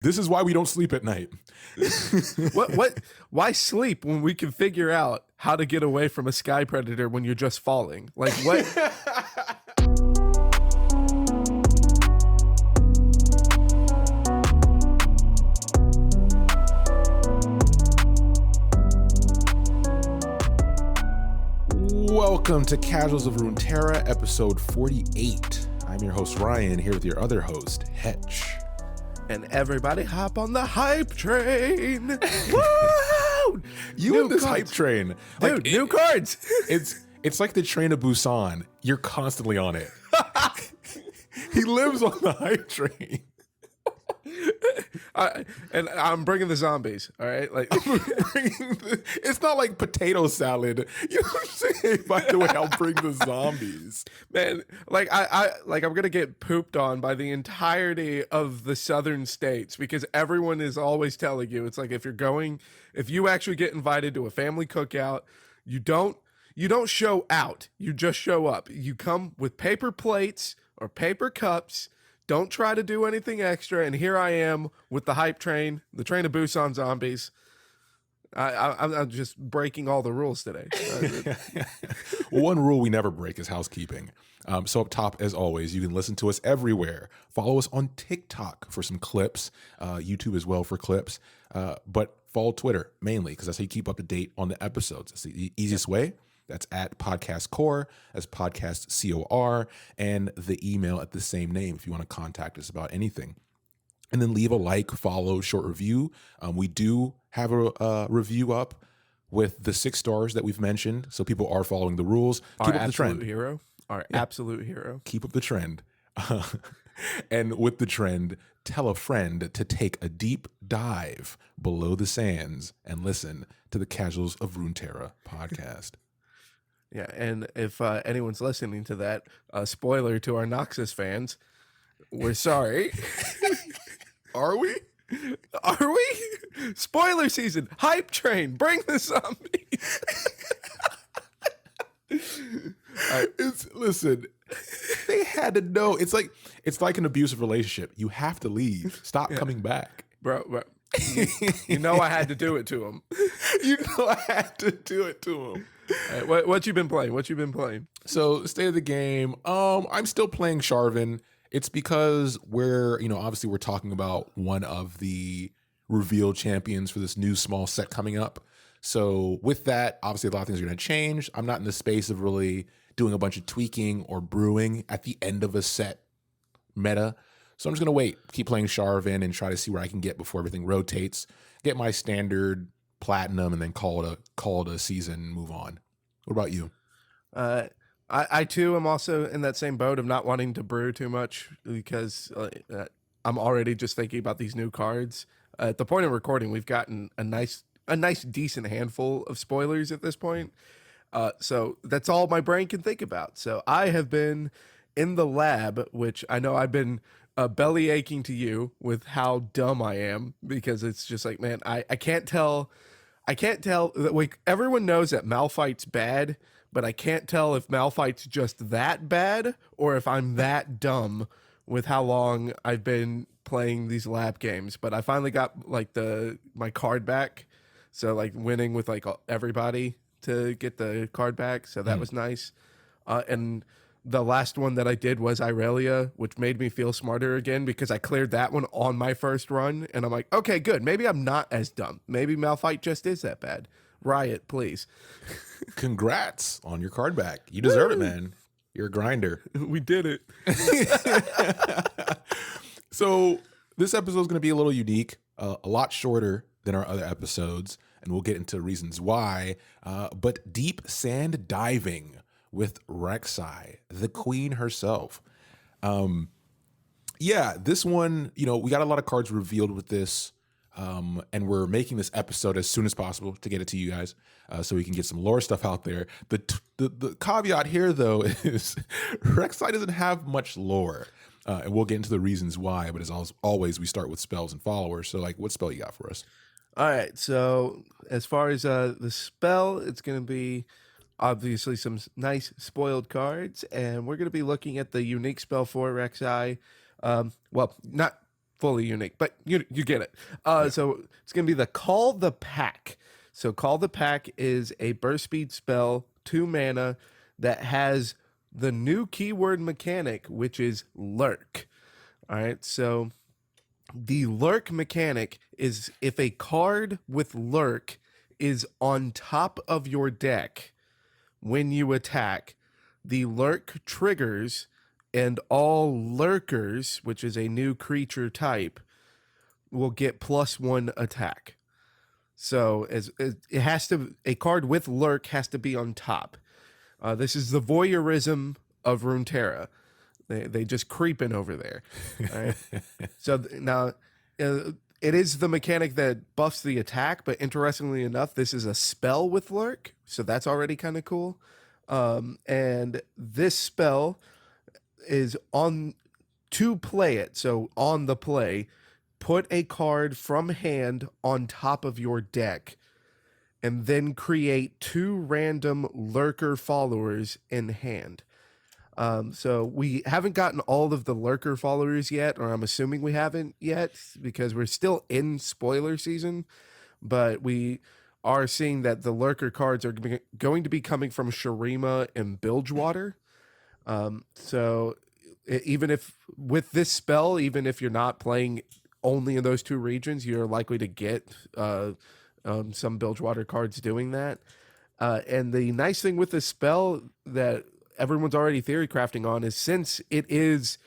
This is why we don't sleep at night. Why sleep when we can figure out how to get away from a sky predator when you're just falling? Like, what? Welcome to Casuals of Runeterra, episode 48. I'm your host, Ryan, here with your other host, Hetch. And everybody hop on the hype train. Woo! You and this hype train. Dude, new cards. It's like the train of Busan. You're constantly on it. He lives on the hype train. And I'm bringing the zombies, all right? Like, it's not like potato salad. You know what I'm saying? By the way, I'll bring the zombies. Man, like I'm gonna get pooped on by the entirety of the southern states because everyone is always telling you it's like if you actually get invited to a family cookout, you don't show out, you just show up. You come with paper plates or paper cups. Don't try to do anything extra. And here I am with the hype train, the train of Busan zombies. I'm just breaking all the rules today. One rule we never break is housekeeping. So up top, as always, you can listen to us everywhere. Follow us on TikTok for some clips, YouTube as well for clips. But follow Twitter mainly because that's how you keep up to date on the episodes. It's the easiest way. That's at podcastcor, as podcastcor, and the email at the same name if you want to contact us about anything. And then leave a like, follow, short review. We do have a review up with the 6 stars that we've mentioned, so people are following the rules. Keep up the trend. Absolute hero. Keep up the trend. And with the trend, tell a friend to take a deep dive below the sands and listen to the Casuals of Runeterra podcast. Yeah, and if anyone's listening to that, spoiler to our Noxus fans, we're sorry. Are we? Are we? Spoiler season, hype train, bring the zombies. Listen, they had to know. It's like an abusive relationship. You have to leave. Stop coming back. Bro. You know I had to do it to him. You know I had to do it to him. Right, what you been playing? So, state of the game. I'm still playing Sharvin. It's because obviously we're talking about one of the revealed champions for this new small set coming up. So with that, obviously a lot of things are going to change. I'm not in the space of really doing a bunch of tweaking or brewing at the end of a set meta. So I'm just going to wait, keep playing Sharvin and try to see where I can get before everything rotates, get my standard platinum and then call it a season and move on. What about you? I too am also in that same boat of not wanting to brew too much because I'm already just thinking about these new cards. At the point of recording, we've gotten a nice decent handful of spoilers at this point. So that's all my brain can think about. So I have been in the lab, which I know I've been belly aching to you with how dumb I am because it's just like, man, I can't tell. Like everyone knows that Malphite's bad, but I can't tell if Malphite's just that bad or if I'm that dumb with how long I've been playing these lab games. But I finally got like my card back, so like winning with like everybody to get the card back. So that was nice. And the last one that I did was Irelia, which made me feel smarter again because I cleared that one on my first run. And I'm like, okay, good. Maybe I'm not as dumb. Maybe Malphite just is that bad. Riot, please. Congrats on your card back. You deserve it, man. You're a grinder. We did it. So this episode is going to be a little unique, a lot shorter than our other episodes. And we'll get into reasons why. But deep sand diving with Rek'Sai, the queen herself. This one, we got a lot of cards revealed with this, and we're making this episode as soon as possible to get it to you guys, so we can get some lore stuff out there. The caveat here, though, is Rek'Sai doesn't have much lore, and we'll get into the reasons why, but as always, we start with spells and followers. So, what spell you got for us? All right, so as far as the spell, it's going to be obviously some nice spoiled cards, and we're going to be looking at the unique spell for Rek'Sai. Well, not fully unique, but you get it. So it's going to be the Call the Pack. So Call the Pack is a burst speed spell, 2 mana, that has the new keyword mechanic, which is Lurk. All right, so the Lurk mechanic is if a card with Lurk is on top of your deck when you attack, the Lurk triggers, and all Lurkers, which is a new creature type, will get +1 attack. So it has to, a card with Lurk has to be on top. This is the voyeurism of Runeterra. They just creeping over there. All right? So now it is the mechanic that buffs the attack, but interestingly enough, this is a spell with Lurk, so that's already kind of cool. And this spell is on to play it. So on the play, put a card from hand on top of your deck, and then create 2 random Lurker followers in hand. So we haven't gotten all of the Lurker followers yet, or I'm assuming we haven't yet because we're still in spoiler season, but we are seeing that the Lurker cards are going to be coming from Shurima and Bilgewater. So even if with this spell, even if you're not playing only in those 2 regions, you're likely to get some Bilgewater cards doing that. And the nice thing with this spell that everyone's already theory crafting on is, since it is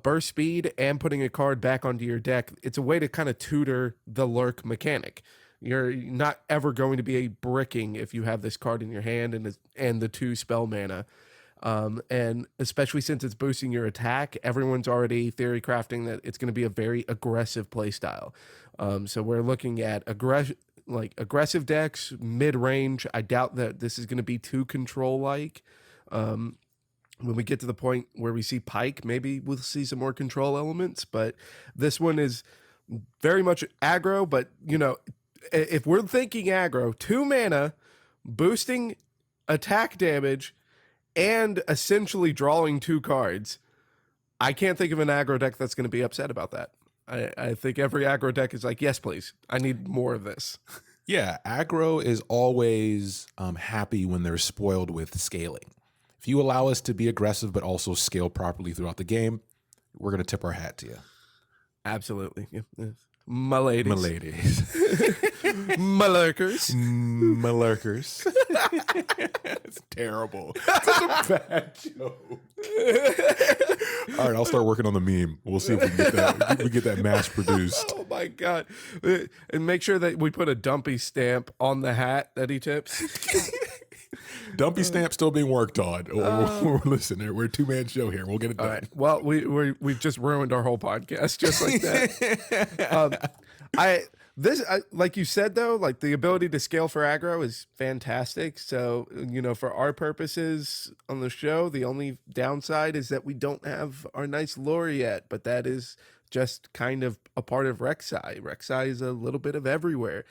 burst speed and putting a card back onto your deck, it's a way to kind of tutor the Lurk mechanic. You're not ever going to be a bricking if you have this card in your hand and the 2 spell mana. And especially since it's boosting your attack, everyone's already theory crafting that it's going to be a very aggressive play style. So we're looking at aggressive decks, mid-range. I doubt that this is going to be too control-like. When we get to the point where we see Pike, maybe we'll see some more control elements, but this one is very much aggro. But, if we're thinking aggro, 2 mana, boosting attack damage, and essentially drawing 2 cards, I can't think of an aggro deck that's going to be upset about that. I think every aggro deck is like, yes, please, I need more of this. Yeah, aggro is always happy when they're spoiled with scaling. If you allow us to be aggressive but also scale properly throughout the game, we're going to tip our hat to you. Absolutely. Yeah. My ladies. My ladies. My lurkers. My lurkers. It's terrible. Such a bad joke. All right, I'll start working on the meme. We'll see if we can get that mass produced. Oh my God. And make sure that we put a Dumpy stamp on the hat that he tips. Dumpy stamp still being worked on. Listen, we're a 2-man show here. We'll get it done. All right. Well, we've just ruined our whole podcast just like that. Like you said though, like the ability to scale for aggro is fantastic. So, for our purposes on the show, the only downside is that we don't have our nice lore yet, but that is just kind of a part of Rek'Sai. Rek'Sai is a little bit of everywhere.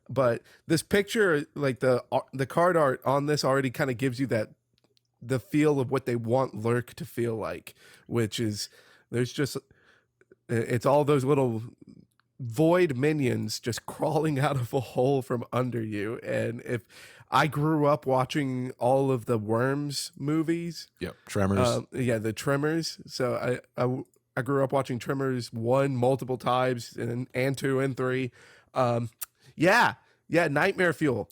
But this picture, like the card art on this already kind of gives you the feel of what they want Lurk to feel like, which is it's all those little void minions just crawling out of a hole from under you. And if I grew up watching all of the Worms movies. Yep, Tremors. The Tremors. So I grew up watching Tremors 1 multiple times and 2 and 3. Yeah, nightmare fuel.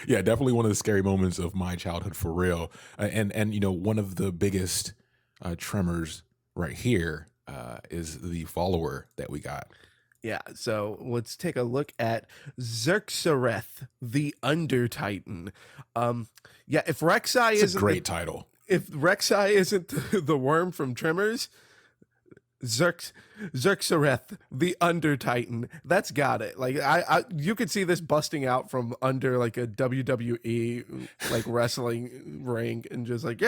Yeah, definitely one of the scary moments of my childhood for real. And one of the biggest tremors right here is the follower that we got. Yeah, so let's take a look at Xerxareth, the Under Titan. If Rek'Sai isn't a great title. If Rek'Sai isn't the worm from Tremors, Xerxareth, the Under Titan. That's got it. Like you could see this busting out from under like a WWE like wrestling ring, and just like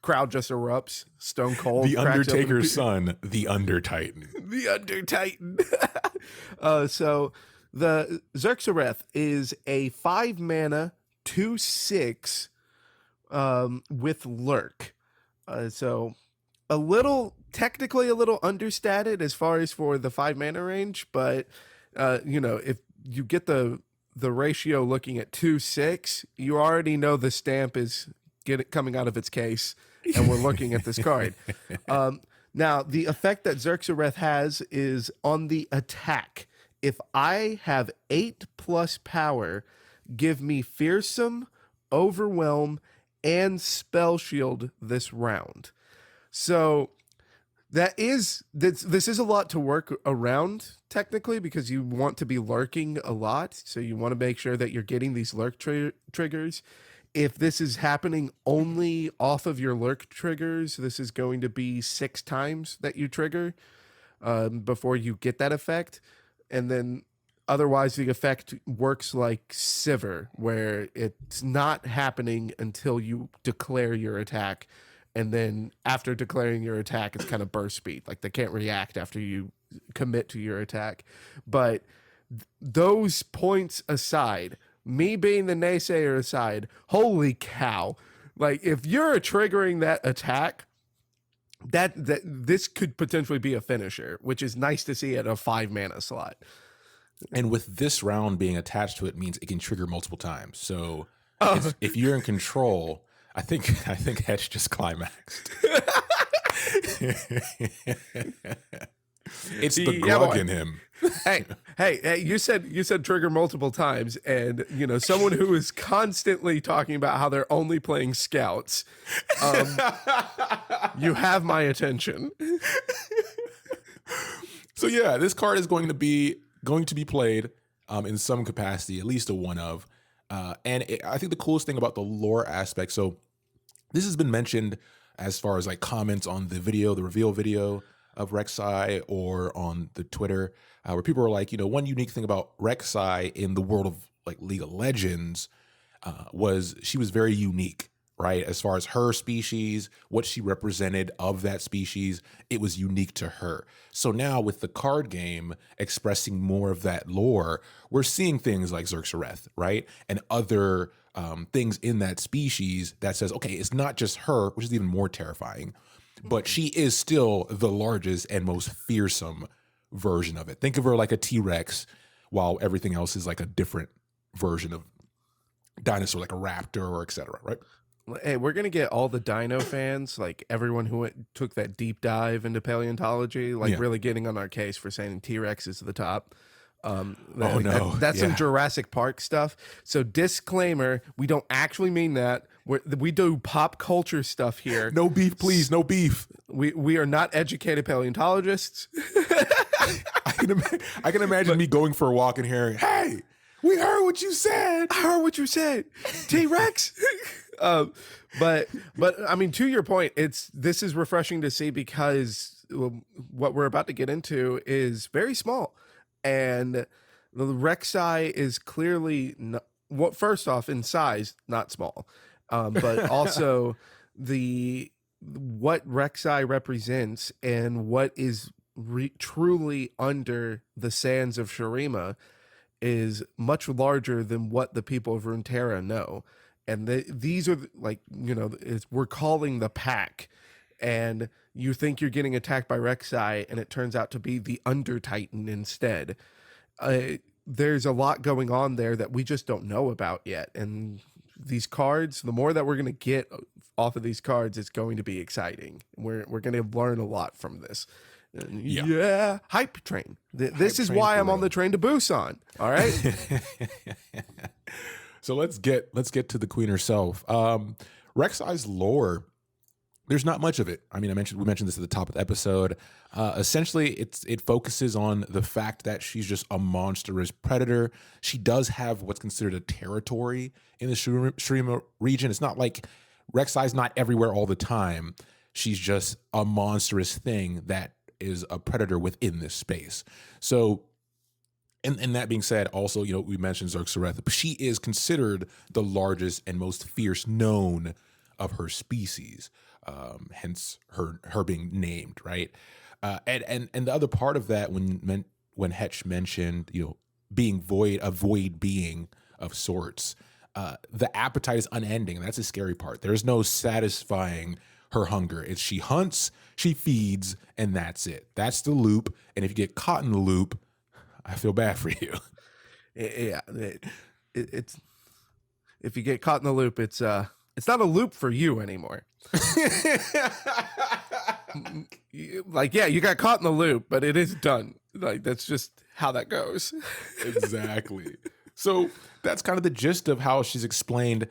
crowd just erupts. Stone Cold, the Undertaker's son, the Under Titan. The Under Titan. So the Xerxareth is a 5 mana 2/6 with Lurk. So a little technically a little understated as far as for the 5 mana range, but if you get the ratio looking at 2/6, you already know the stamp is coming out of its case, and we're looking at this card. Now, the effect that Xerxareth has is on the attack. If I have 8+ power, give me Fearsome, Overwhelm, and Spell Shield this round. So this is a lot to work around technically, because you want to be lurking a lot. So you want to make sure that you're getting these lurk triggers. If this is happening only off of your lurk triggers, this is going to be 6 times that you trigger before you get that effect. And then otherwise the effect works like Sivir, where it's not happening until you declare your attack. And then after declaring your attack, it's kind of burst speed. Like they can't react after you commit to your attack. But those points aside, me being the naysayer aside, holy cow. Like if you're triggering that attack, that this could potentially be a finisher, which is nice to see at a 5 mana slot. And with this round being attached to it means it can trigger multiple times. So if you're in control, I think Hetch just climaxed. It's the glug in him. Hey, you said trigger multiple times, and someone who is constantly talking about how they're only playing scouts. You have my attention. So yeah, this card is going to be played in some capacity, at least a one of. I think the coolest thing about the lore aspect, so this has been mentioned as far as like comments on the reveal video of Rek'Sai, or on the Twitter, where people are like, one unique thing about Rek'Sai in the world of like League of Legends was she was very unique, right? As far as her species, what she represented of that species, it was unique to her. So now with the card game expressing more of that lore, we're seeing things like Xerxareth, right? And other things in that species that says, okay, it's not just her, which is even more terrifying, but she is still the largest and most fearsome version of it. Think of her like a T-Rex, while everything else is like a different version of dinosaur, like a raptor or etc., right? Hey, we're going to get all the dino fans, like everyone who took that deep dive into paleontology, really getting on our case for saying T-Rex is the top. That's some Jurassic Park stuff. So disclaimer, we don't actually mean that. We do pop culture stuff here. No beef, please. No beef. We are not educated paleontologists. I can imagine me going for a walk and hearing, "Hey, we heard what you said. I heard what you said, T-Rex." But I mean, to your point, this is refreshing to see, because what we're about to get into is very small. And the Rek'Sai is clearly first off, in size, not small, but also what Rek'Sai represents and what is truly under the sands of Shurima is much larger than what the people of Runeterra know. And these are we're calling the pack. And you think you're getting attacked by Rek'Sai, and it turns out to be the Under Titan instead. There's a lot going on there that we just don't know about yet. And these cards, the more that we're going to get off of these cards, it's going to be exciting. We're going to learn a lot from this. Yeah. Hype train. This is why I'm on the train to Busan. All right. So let's get to the queen herself. Rek'Sai's lore, there's not much of it. I mean, we mentioned this at the top of the episode. Essentially, it focuses on the fact that she's just a monstrous predator. She does have what's considered a territory in the Shurima region. It's not like Rek'Sai's not everywhere all the time. She's just a monstrous thing that is a predator within this space. So, and that being said, also, we mentioned Xerxareth, but she is considered the largest and most fierce known of her species. Hence her being named, right? And the other part of that, when Hetch mentioned, being a void being of sorts, the appetite is unending. And that's a scary part. There's no satisfying her hunger. It's she hunts, she feeds, and that's it. That's the loop. And if you get caught in the loop, I feel bad for you. Yeah, it's if you get caught in the loop, it's not a loop for you anymore. Like, yeah, you got caught in the loop, but it is done. Like, that's just how that goes. Exactly. So that's kind of the gist of how she's explained.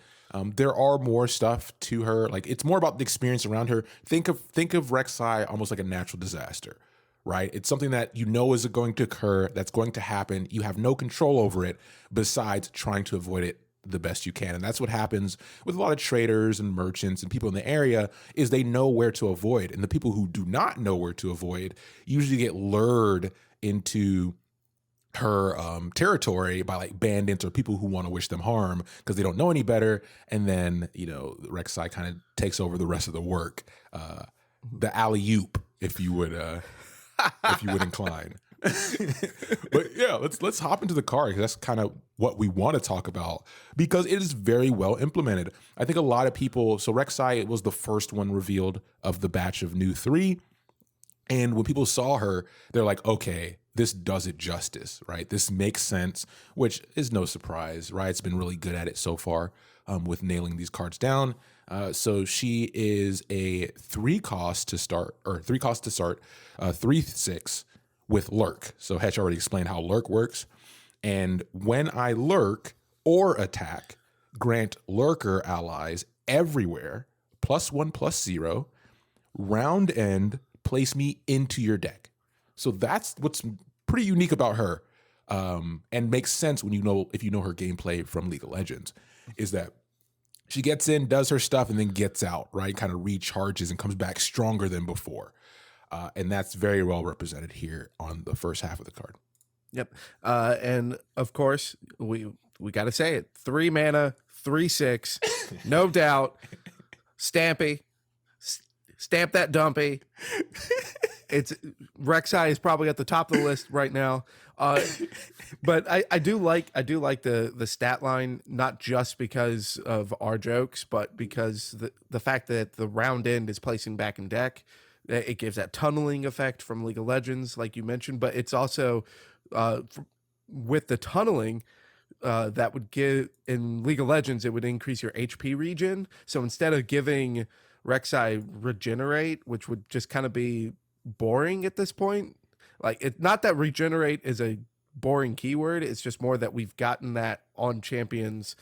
There are more stuff to her. Like, it's more about the experience around her. Think of Rek'Sai almost like a natural disaster, right? It's something that you know is going to occur, that's going to happen. You have no control over it besides trying to avoid it the best you can. And that's what happens with a lot of traders and merchants and people in the area, is they know where to avoid. And the people who do not know where to avoid usually get lured into her territory by like bandits or people who want to wish them harm because they don't know any better. And then, Rek'Sai kind of takes over the rest of the work. The alley-oop, if you would incline. But yeah, let's hop into the card, because that's kind of what we want to talk about, because it is very well implemented. I think a lot of people, so Rek'Sai was the first one revealed of the batch of new 3. And when people saw her, they're like, okay, this does it justice, right? This makes sense, which is no surprise, right? It's been really good at it so far with nailing these cards down. So she is a 3 cost to start, 3/6 with lurk. So Hetch already explained how lurk works. And when I lurk or attack, grant lurker allies everywhere +1/+0, round end, place me into your deck. So that's what's pretty unique about her, and makes sense when if you know her gameplay from League of Legends, is that she gets in, does her stuff, and then gets out, right? Kind of recharges and comes back stronger than before. And that's very well represented here on the first half of the card. Yep. And of course, we got to say it. 3 mana, 3/6, no doubt. Stampy. Stamp that dumpy. It's Rek'Sai is probably at the top of the list right now. But I do like the stat line, not just because of our jokes, but because the fact that the round end is placing back in deck. It gives that tunneling effect from League of Legends, like you mentioned, but it's also with the tunneling that would give in League of Legends, it would increase your HP regen. So instead of giving Rek'Sai regenerate, which would just kind of be boring at this point, like not that regenerate is a boring keyword, it's just more that we've gotten that on champions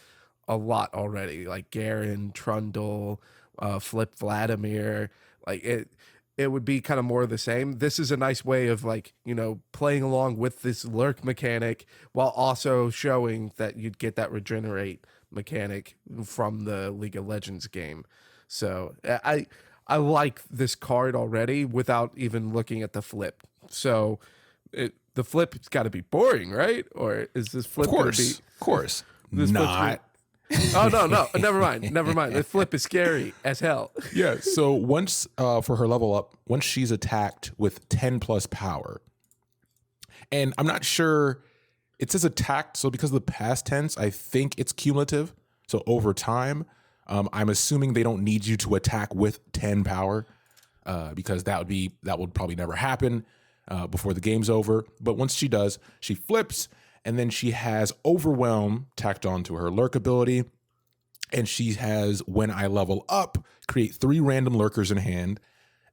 a lot already, like Garen, Trundle, Flip Vladimir, like it would be kind of more of the same. This is a nice way of playing along with this lurk mechanic while also showing that you'd get that regenerate mechanic from the League of Legends game. So I like this card already without even looking at the flip. So the flip's got to be boring, right? Or is this flip going to be? Of course. This not. Oh, no. Never mind. The flip is scary as hell. Yeah. So once for her level up, once she's attacked with 10+ power, and I'm not sure, it says attacked. So because of the past tense, I think it's cumulative. So over time, I'm assuming they don't need you to attack with 10 power because that would probably never happen before the game's over. But once she does, she flips. And then she has Overwhelm tacked onto her lurk ability. And she has, when I level up, create 3 random lurkers in hand.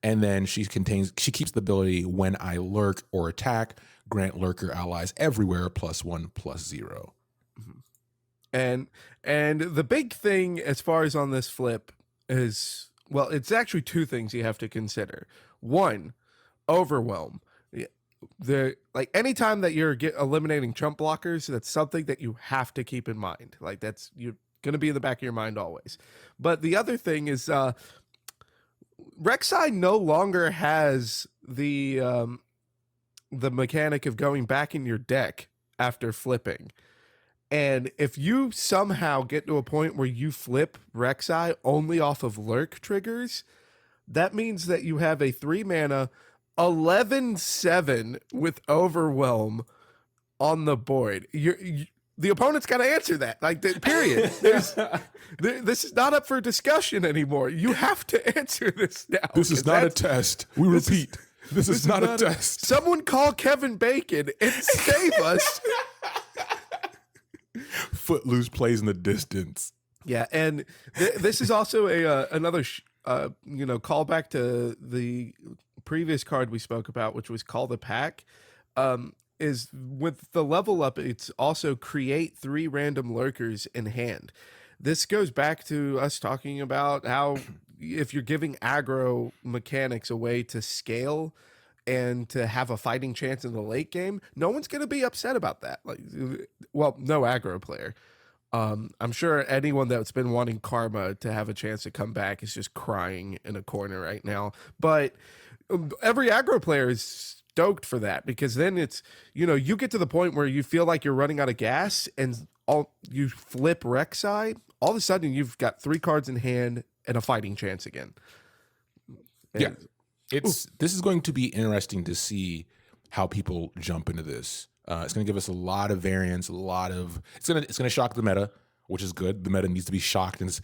And then she keeps the ability, when I lurk or attack, grant lurker allies everywhere +1/+0. And the big thing as far as on this flip is, well, it's actually 2 things you have to consider. 1, Overwhelm. Anytime that you're eliminating chump blockers, that's something that you have to keep in mind. Like you're going to be in the back of your mind always. But the other thing is Rek'Sai no longer has the mechanic of going back in your deck after flipping. And if you somehow get to a point where you flip Rek'Sai only off of lurk triggers, that means that you have a 3 mana 11/7 with Overwhelm on the board. the opponent's got to answer that. Like, period. This is not up for discussion anymore. You have to answer this now. This is not a test. We repeat. This is not a test. Someone call Kevin Bacon and save us. Footloose plays in the distance. Yeah, and this is also another callback to the previous card we spoke about, which was Call the Pack. Is with the level up, it's also create 3 random lurkers in hand. This goes back to us talking about how if you're giving aggro mechanics a way to scale and to have a fighting chance in the late game, no one's going to be upset about that. Like, well, no aggro player. I'm sure anyone that's been wanting Karma to have a chance to come back is just crying in a corner right now. But every aggro player is stoked for that, because then it's, you get to the point where you feel like you're running out of gas and you flip Rek'Sai, all of a sudden you've got 3 cards in hand and a fighting chance again. And, this is going to be interesting to see how people jump into this. It's going to give us a lot of variance, it's going to shock the meta, which is good. The meta needs to be shocked, and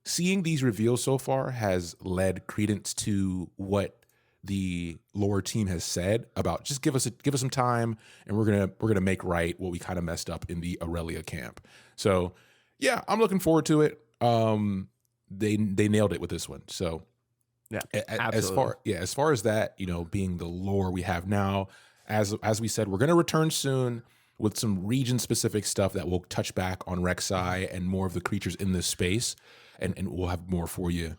seeing these reveals so far has led credence to what the lore team has said about just give us some time, and we're gonna make right what we kind of messed up in the Aurelia camp. So yeah, I'm looking forward to it. They nailed it with this one. So yeah, as far as that, being the lore we have now, as we said, we're gonna return soon with some region specific stuff that will touch back on Rek'Sai and more of the creatures in this space, and we'll have more for you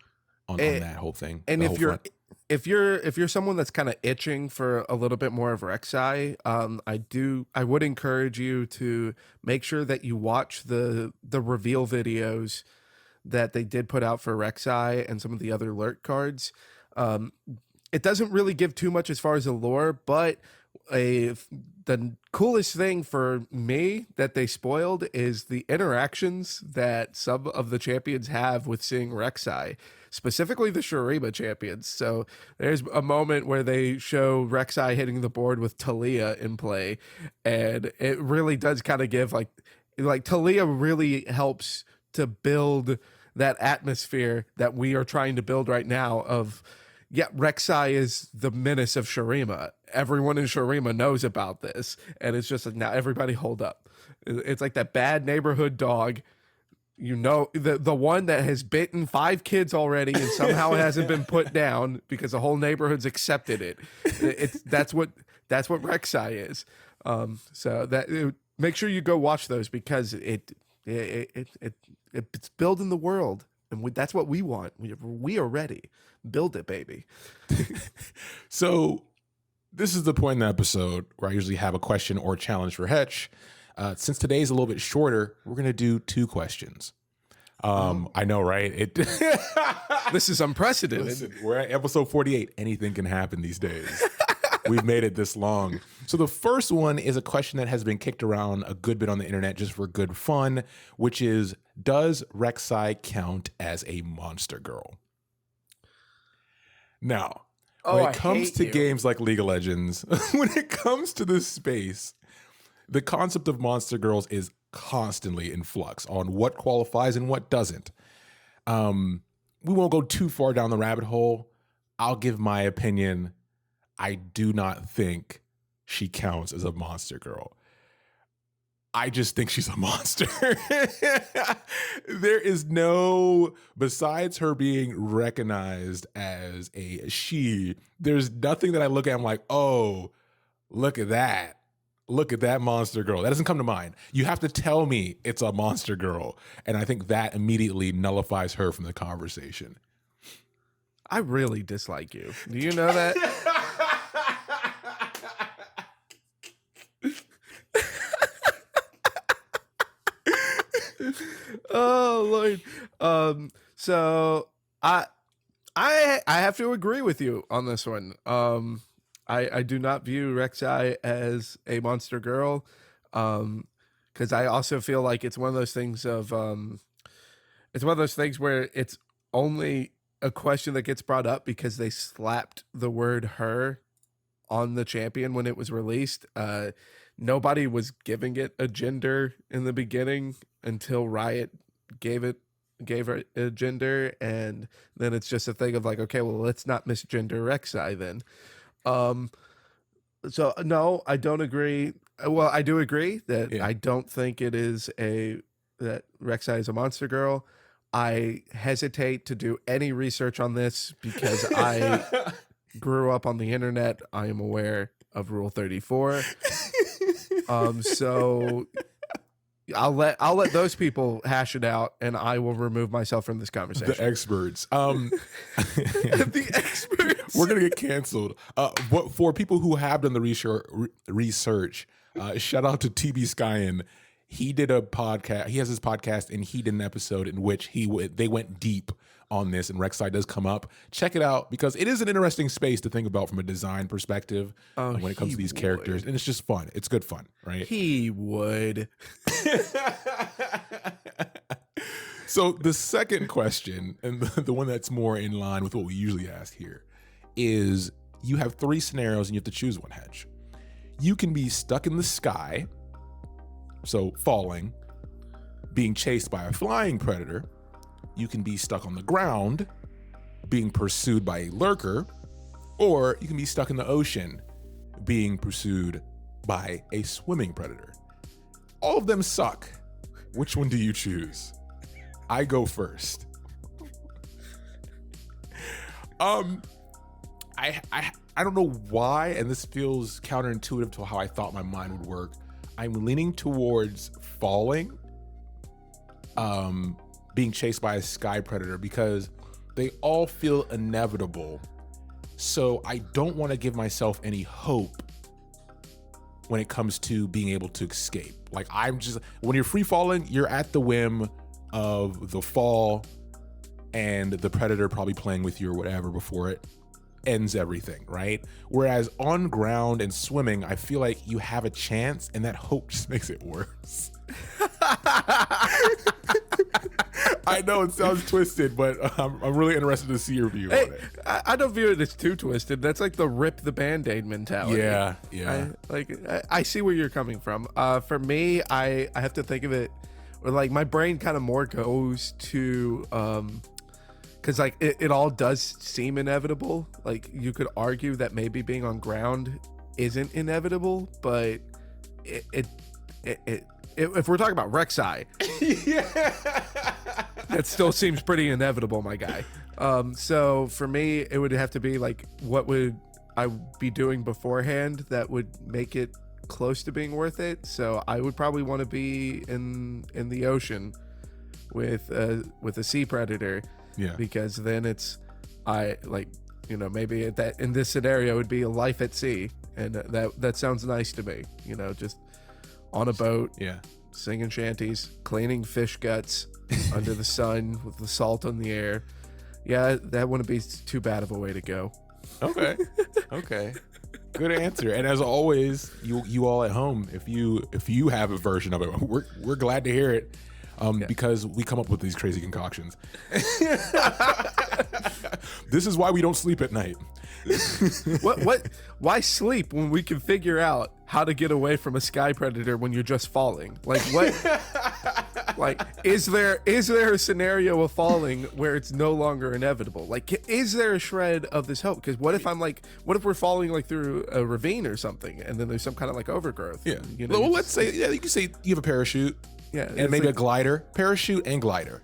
on that whole thing. And if you're someone that's kind of itching for a little bit more of Rek'Sai, I would encourage you to make sure that you watch the reveal videos that they did put out for Rek'Sai and some of the other lurk cards. It doesn't really give too much as far as the lore, but the coolest thing for me that they spoiled is the interactions that some of the champions have with seeing Rek'Sai, specifically the Shurima champions. So there's a moment where they show Rek'Sai hitting the board with Talia in play, and it really does kind of give like Talia really helps to build that atmosphere that we are trying to build right now of, yeah, Rek'Sai is the menace of Shurima. Everyone in Shurima knows about this. And it's just like, now everybody hold up. It's like that bad neighborhood dog, the one that has bitten 5 kids already and somehow hasn't been put down because the whole neighborhood's accepted it. That's what Rek'Sai is. So make sure you go watch those, because it's building the world, and that's what we want. We are ready. Build it, baby. So this is the point in the episode where I usually have a question or challenge for Hetch. Since today's a little bit shorter, we're going to do 2 questions. I know, right? This is unprecedented. Listen, we're at episode 48. Anything can happen these days. We've made it this long. So the first one is a question that has been kicked around a good bit on the internet just for good fun, which is, does Rek'Sai count as a monster girl? Now, when it comes to games like League of Legends, when it comes to this space, the concept of monster girls is constantly in flux on what qualifies and what doesn't. We won't go too far down the rabbit hole. I'll give my opinion. I do not think she counts as a monster girl. I just think she's a monster. There is besides her being recognized as a she, there's nothing that I look at and I'm like, oh, look at that. Look at that monster girl. That doesn't come to mind. You have to tell me it's a monster girl. And I think that immediately nullifies her from the conversation. I really dislike you. Do you know that? Oh Lord. So I have to agree with you on this one. I do not view Rek'Sai as a monster girl. Because I also feel like it's one of those things where it's only a question that gets brought up because they slapped the word her on the champion when it was released. nobody was giving it a gender in the beginning until Riot gave it a gender, and then it's just a thing of like, okay, well, let's not misgender Rek'Sai then. So no, I don't agree. Well, I do agree that I don't think it is that Rek'Sai is a monster girl. I hesitate to do any research on this because I grew up on the internet. I am aware of Rule 34. So I'll let those people hash it out, and I will remove myself from this conversation. The experts. The experts. We're gonna get canceled. For people who have done the research, shout out to TB Skyen. He did a podcast. He has his podcast, and he did an episode in which they went deep on this, and Rek'Sai does come up. Check it out because it is an interesting space to think about from a design perspective when it comes to these characters, and it's just fun. It's good fun, right? He would. So the second question, and the one that's more in line with what we usually ask here, is you have 3 scenarios and you have to choose one, Hedge. You can be stuck in the sky, so falling, being chased by a flying predator. You can be stuck on the ground, being pursued by a lurker, or you can be stuck in the ocean, being pursued by a swimming predator. All of them suck. Which one do you choose? I go first. I don't know why, and this feels counterintuitive to how I thought my mind would work. I'm leaning towards falling, being chased by a sky predator, because they all feel inevitable. So I don't want to give myself any hope when it comes to being able to escape. Like, when you're free falling, you're at the whim of the fall and the predator probably playing with you or whatever before it ends everything, right? Whereas on ground and swimming, I feel like you have a chance, and that hope just makes it worse. I know it sounds twisted, but I'm really interested to see your view on it. I don't view it as too twisted. That's like the rip the Band-Aid mentality. Yeah. I see where you're coming from. For me, I have to think of it, or like my brain kind of more goes to, because like it all does seem inevitable. Like you could argue that maybe being on ground isn't inevitable, but if we're talking about Rek'Sai, that still seems pretty inevitable, my guy. So for me, it would have to be like, what would I be doing beforehand that would make it close to being worth it? So I would probably want to be in the ocean with a sea predator. Yeah. Because then maybe in this scenario it would be a life at sea, and that sounds nice to me. Just on a boat, singing shanties, cleaning fish guts under the sun with the salt on the air. Yeah, that wouldn't be too bad of a way to go. Okay. Good answer. And as always, you all at home, if you have a version of it, we're glad to hear it. Because we come up with these crazy concoctions. This is why we don't sleep at night. Why sleep when we can figure out how to get away from a sky predator when you're just falling? Like what? Like, is there a scenario of falling where it's no longer inevitable? Like, is there a shred of this hope? Because what if we're falling like through a ravine or something, and then there's some kind of like overgrowth? Yeah. Well, let's say, you can say you have a parachute. Yeah, and maybe a glider, parachute and glider.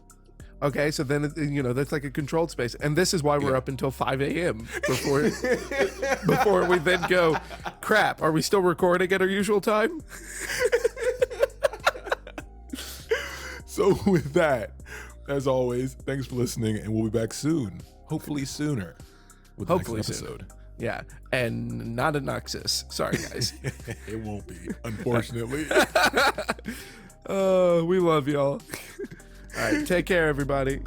Okay, so then that's like a controlled space, and this is why we're up until 5 a.m. before we then go. Crap, are we still recording at our usual time? So with that, as always, thanks for listening, and we'll be back soon, hopefully sooner, with the next episode. Yeah, and not a Noxus. Sorry, guys. It won't be, unfortunately. Oh, we love y'all. All right, take care, everybody.